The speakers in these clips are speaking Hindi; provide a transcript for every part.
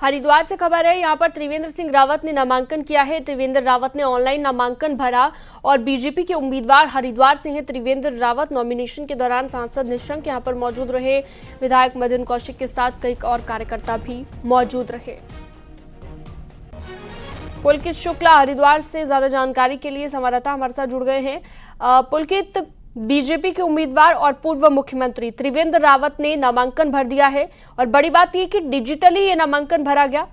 हरिद्वार से खबर है, यहाँ पर त्रिवेंद्र सिंह रावत ने नामांकन किया है। त्रिवेंद्र रावत ने ऑनलाइन नामांकन भरा और बीजेपी के उम्मीदवार हरिद्वार से हैं त्रिवेंद्र रावत। नॉमिनेशन के दौरान सांसद निशंक यहाँ पर मौजूद रहे, विधायक मदन कौशिक के साथ कई और कार्यकर्ता भी मौजूद रहे। पुलकित शुक्ला हरिद्वार से ज्यादा जानकारी के लिए संवाददाता हमारे साथ जुड़ गए हैं। पुलकित, बीजेपी के उम्मीदवार और पूर्व मुख्यमंत्री त्रिवेंद्र रावत ने नामांकन भर दिया है और बड़ी बात यह कि डिजिटली ये नामांकन भरा गया।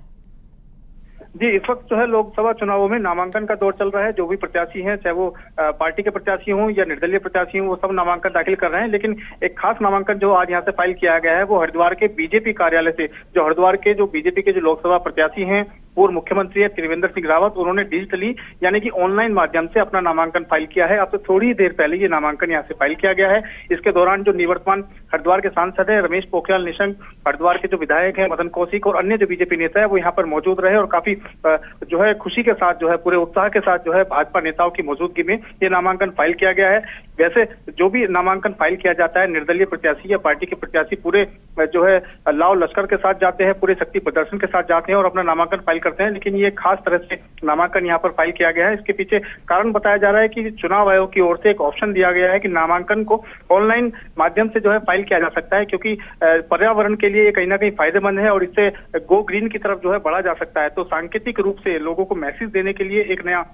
जी, इस वक्त जो है लोकसभा चुनावों में नामांकन का दौर चल रहा है। जो भी प्रत्याशी हैं, चाहे वो पार्टी के प्रत्याशी हों या निर्दलीय प्रत्याशी हों, वो सब नामांकन दाखिल कर रहे हैं। लेकिन एक खास नामांकन जो आज यहाँ से फाइल किया गया है वो हरिद्वार के बीजेपी कार्यालय से, जो हरिद्वार के जो बीजेपी के जो लोकसभा प्रत्याशी हैं, पूर्व मुख्यमंत्री है त्रिवेंद्र सिंह रावत, उन्होंने डिजिटली यानी कि ऑनलाइन माध्यम से अपना नामांकन फाइल किया है। अब तो थोड़ी देर पहले ये नामांकन यहाँ से फाइल किया गया है। इसके दौरान जो निवर्तमान हरिद्वार के सांसद है रमेश पोखरियाल निशंक, हरिद्वार के जो विधायक है मदन कौशिक और अन्य जो बीजेपी नेता है वो यहाँ पर मौजूद रहे और काफी जो है खुशी के साथ, जो है पूरे उत्साह के साथ जो है भाजपा नेताओं की मौजूदगी में ये नामांकन फाइल किया गया है। वैसे जो भी नामांकन फाइल किया जाता है, निर्दलीय प्रत्याशी या पार्टी के प्रत्याशी पूरे जो है लाव लश्कर के साथ जाते हैं, पूरे शक्ति प्रदर्शन के साथ जाते हैं और अपना नामांकन फाइल करते हैं। लेकिन ये खास तरह से नामांकन यहाँ पर फाइल किया गया है। इसके पीछे कारण बताया जा रहा है कि चुनाव आयोग की ओर से एक ऑप्शन दिया गया है कि नामांकन को ऑनलाइन माध्यम से जो है फाइल किया जा सकता है, क्योंकि पर्यावरण के लिए ये कहीं ना कहीं फायदेमंद है और इससे गो ग्रीन की तरफ जो है बढ़ा जा सकता है। तो सांकेतिक रूप से लोगों को मैसेज देने के लिए, एक नया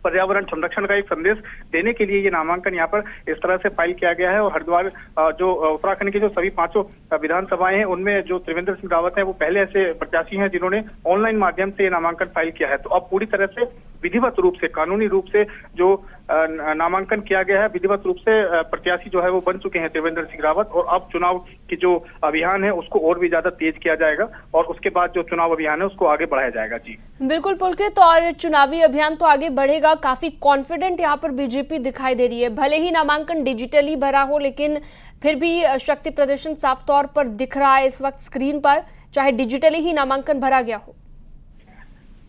पर्यावरण संरक्षण का एक संदेश देने के लिए ये नामांकन यहाँ पर इस तरह से फाइल किया गया है। और हरिद्वार जो उत्तराखंड की जो सभी 5 विधानसभाएं हैं उनमें जो त्रिवेंद्र सिंह रावत है वो पहले ऐसे प्रत्याशी हैं जिन्होंने ऑनलाइन माध्यम से ये नामांकन फाइल किया है। तो अब पूरी तरह से विधिवत रूप से, कानूनी रूप से जो नामांकन किया गया है, विधिवत रूप से प्रत्याशी जो है वो बन चुके हैं त्रिवेंद्र सिंह रावत। और अब चुनाव की जो अभियान है उसको और भी ज्यादा तेज किया जाएगा और उसके बाद जो चुनाव अभियान है उसको आगे बढ़ाया जाएगा। जी बिल्कुल पुलकित, और चुनावी अभियान तो आगे बढ़ेगा। काफी कॉन्फिडेंट यहाँ पर बीजेपी दिखाई दे रही है। भले ही नामांकन डिजिटली भरा हो, लेकिन फिर भी शक्ति प्रदर्शन साफ तौर पर दिख रहा है इस वक्त स्क्रीन पर, चाहे डिजिटली ही नामांकन भरा गया हो।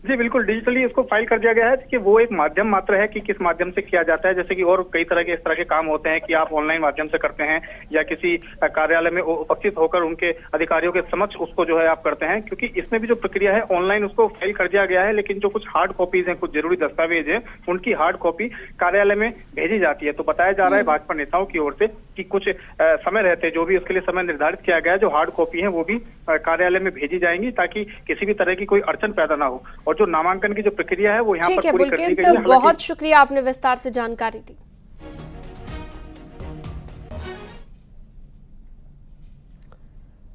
जी बिल्कुल, डिजिटली इसको फाइल कर दिया गया है कि वो एक माध्यम मात्र है कि किस माध्यम से किया जाता है। जैसे कि और कई तरह के इस तरह के काम होते हैं कि आप ऑनलाइन माध्यम से करते हैं या किसी कार्यालय में उपस्थित होकर उनके अधिकारियों के समक्ष उसको जो है आप करते हैं, क्योंकि इसमें भी जो प्रक्रिया है ऑनलाइन उसको फाइल कर दिया गया है। लेकिन जो कुछ हार्ड कॉपीज हैं, कुछ जरूरी दस्तावेज है, उनकी हार्ड कॉपी कार्यालय में भेजी जाती है। तो बताया जा रहा है भाजपा नेताओं की ओर से कि कुछ समय रहते, जो भी उसके लिए समय निर्धारित किया गया है, जो हार्ड कॉपी है वो भी कार्यालय में भेजी जाएंगी ताकि किसी भी तरह की कोई अड़चन पैदा ना हो। और जो नामांकन की जो प्रक्रिया है वो यहाँ पर पूरी कर दी गई है। बहुत शुक्रिया, आपने विस्तार से जानकारी दी।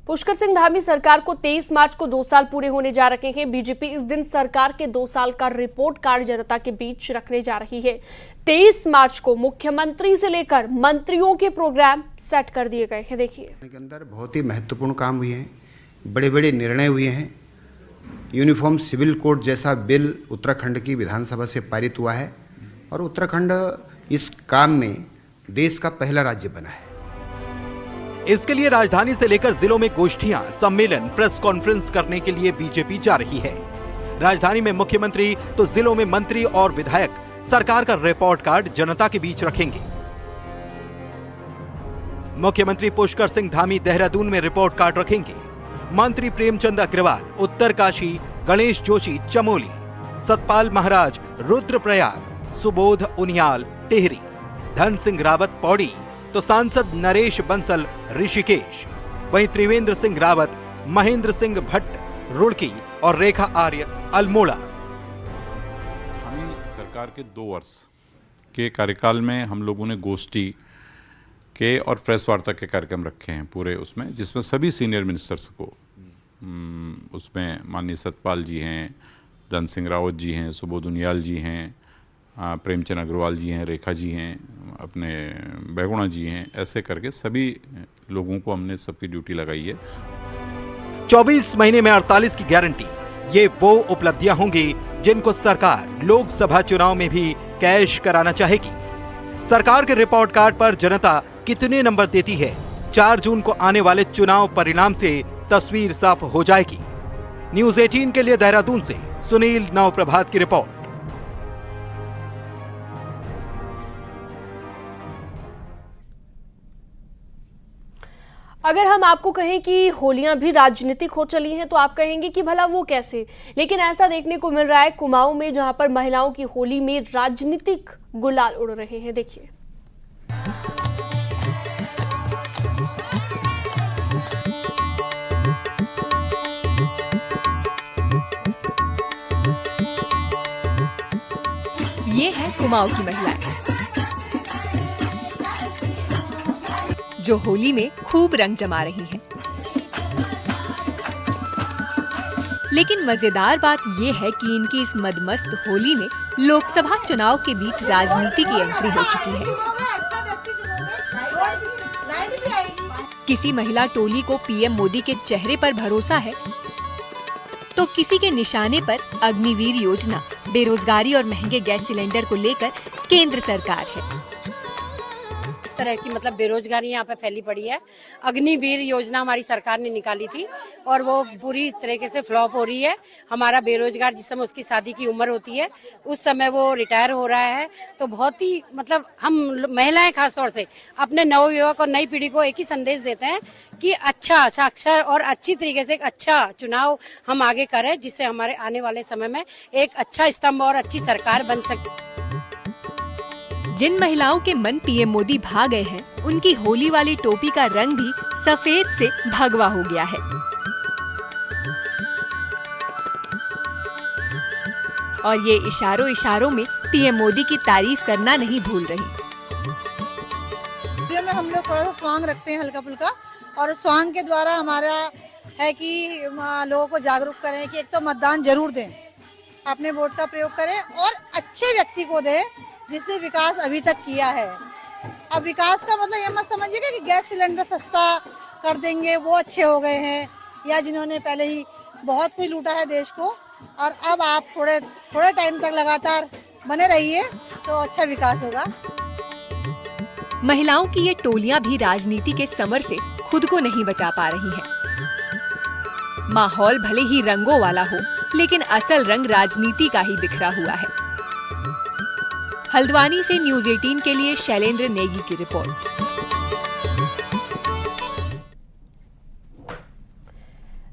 पुष्कर सिंह धामी सरकार को 23 मार्च को 2 साल पूरे होने जा रहे हैं। बीजेपी इस दिन सरकार के 2 साल का रिपोर्ट कार्ड जनता के बीच रखने जा रही है। 23 मार्च को मुख्यमंत्री से लेकर मंत्रियों के प्रोग्राम सेट कर दिए गए हैं। देखिए, के अंदर बहुत ही महत्वपूर्ण काम हुए हैं, बड़े बड़े निर्णय हुए हैं। यूनिफॉर्म सिविल कोड जैसा बिल उत्तराखंड की विधानसभा से पारित हुआ है और उत्तराखंड इस काम में देश का पहला राज्य बना है। इसके लिए राजधानी से लेकर जिलों में गोष्ठियां, सम्मेलन, प्रेस कॉन्फ्रेंस करने के लिए बीजेपी जा रही है। राजधानी में मुख्यमंत्री तो जिलों में मंत्री और विधायक सरकार का रिपोर्ट कार्ड जनता के बीच रखेंगे। मुख्यमंत्री पुष्कर सिंह धामी देहरादून में रिपोर्ट कार्ड रखेंगे। मंत्री प्रेमचंद अग्रवाल उत्तरकाशी, गणेश जोशी चमोली, सतपाल महाराज रुद्रप्रयाग, सुबोध उनियाल टिहरी, धन सिंह रावत पौड़ी, तो सांसद नरेश बंसल ऋषिकेश। वहीं त्रिवेंद्र सिंह रावत, महेंद्र सिंह भट्ट रुड़की और रेखा आर्य अल्मोड़ा। हमें सरकार के 2 वर्ष के कार्यकाल में हम लोगों ने गोष्ठी के और प्रेस वार्ता के कार्यक्रम रखे हैं पूरे उसमें, जिसमें सभी सीनियर मिनिस्टर्स को, उसमें माननीय सतपाल जी हैं, धन सिंह रावत जी हैं, सुबोध उनियाल जी हैं, प्रेमचंद अग्रवाल जी हैं, रेखा जी हैं, अपने बैगुणा जी हैं, ऐसे करके सभी लोगों को हमने सबकी ड्यूटी लगाई है। 24 महीने में 48 की गारंटी, ये वो उपलब्धियां होंगी जिनको सरकार लोकसभा चुनाव में भी कैश कराना चाहेगी। सरकार के रिपोर्ट कार्ड पर जनता कितने नंबर देती है, 4 जून को आने वाले चुनाव परिणाम से तस्वीर साफ हो जाएगी। न्यूज़ 18 के लिए देहरादून से सुनील नवप्रभात की रिपोर्ट। अगर हम आपको कहें कि होलियां भी राजनीतिक हो चली हैं तो आप कहेंगे कि भला वो कैसे, लेकिन ऐसा देखने को मिल रहा है कुमाऊं में, जहां पर महिलाओं की होली में राजनीतिक गुलाल उड़ रहे हैं। देखिए। ये है कुमाऊं की महिलाएं जो होली में खूब रंग जमा रही हैं। लेकिन मजेदार बात ये है कि इनकी इस मदमस्त होली में लोकसभा चुनाव के बीच राजनीति की एंट्री हो चुकी है। किसी महिला टोली को पीएम मोदी के चेहरे पर भरोसा है तो किसी के निशाने पर अग्निवीर योजना, बेरोजगारी और महंगे गैस सिलेंडर को लेकर केंद्र सरकार है। इस तरह की मतलब बेरोजगारी यहाँ पे फैली पड़ी है। अग्निवीर योजना हमारी सरकार ने निकाली थी और वो पूरी तरीके से फ्लॉप हो रही है। हमारा बेरोजगार जिस समय उसकी शादी की उम्र होती है उस समय वो रिटायर हो रहा है। तो बहुत ही मतलब हम महिलाएं खासतौर से अपने नवयुवक और नई पीढ़ी को एक ही संदेश देते हैं कि अच्छा साक्षर और अच्छी तरीके से एक अच्छा चुनाव हम आगे करें, जिससे हमारे आने वाले समय में एक अच्छा स्तंभ और अच्छी सरकार बन सके। जिन महिलाओं के मन पीएम मोदी भा गए हैं, उनकी होली वाली टोपी का रंग भी सफेद से भगवा हो गया है। और ये इशारों इशारों में पीएम मोदी की तारीफ करना नहीं भूल रही। में हम लोग थोड़ा सा स्वांग रखते हैं हल्का फुल्का, और स्वांग के द्वारा हमारा है कि लोगों को जागरूक करें कि एक तो मतदान जरूर दें, अपने वोट का प्रयोग करें और अच्छे व्यक्ति को दें जिसने विकास अभी तक किया है। अब विकास का मतलब ये मत समझिएगा कि गैस सिलेंडर सस्ता कर देंगे वो अच्छे हो गए हैं, या जिन्होंने पहले ही बहुत कुछ लूटा है देश को और अब आप थोड़े टाइम तक लगातार बने रहिए तो अच्छा विकास होगा। महिलाओं की ये टोलियां भी राजनीति के समर से खुद को नहीं बचा पा रही हैं। माहौल भले ही रंगों वाला हो, लेकिन असल रंग राजनीति का ही बिखरा हुआ है। हल्द्वानी से न्यूज़ 18 के लिए शैलेंद्र नेगी की रिपोर्ट।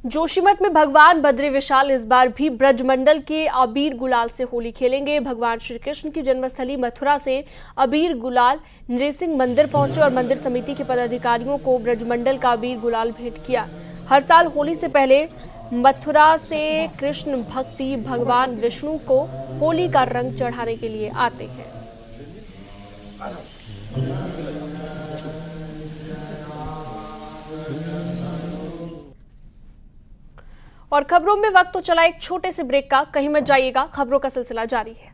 जोशीमठ में भगवान बद्री विशाल इस बार भी ब्रजमंडल के अबीर गुलाल से होली खेलेंगे। भगवान श्री कृष्ण की जन्मस्थली मथुरा से अबीर गुलाल नृसिंह मंदिर पहुंचे और मंदिर समिति के पदाधिकारियों को ब्रजमंडल का अबीर गुलाल भेंट किया। हर साल होली से पहले मथुरा से कृष्ण भक्ति भगवान विष्णु को होली का रंग चढ़ाने के लिए आते हैं। और खबरों में वक्त तो चला एक छोटे से ब्रेक का, कहीं मत जाइएगा, खबरों का सिलसिला जारी है।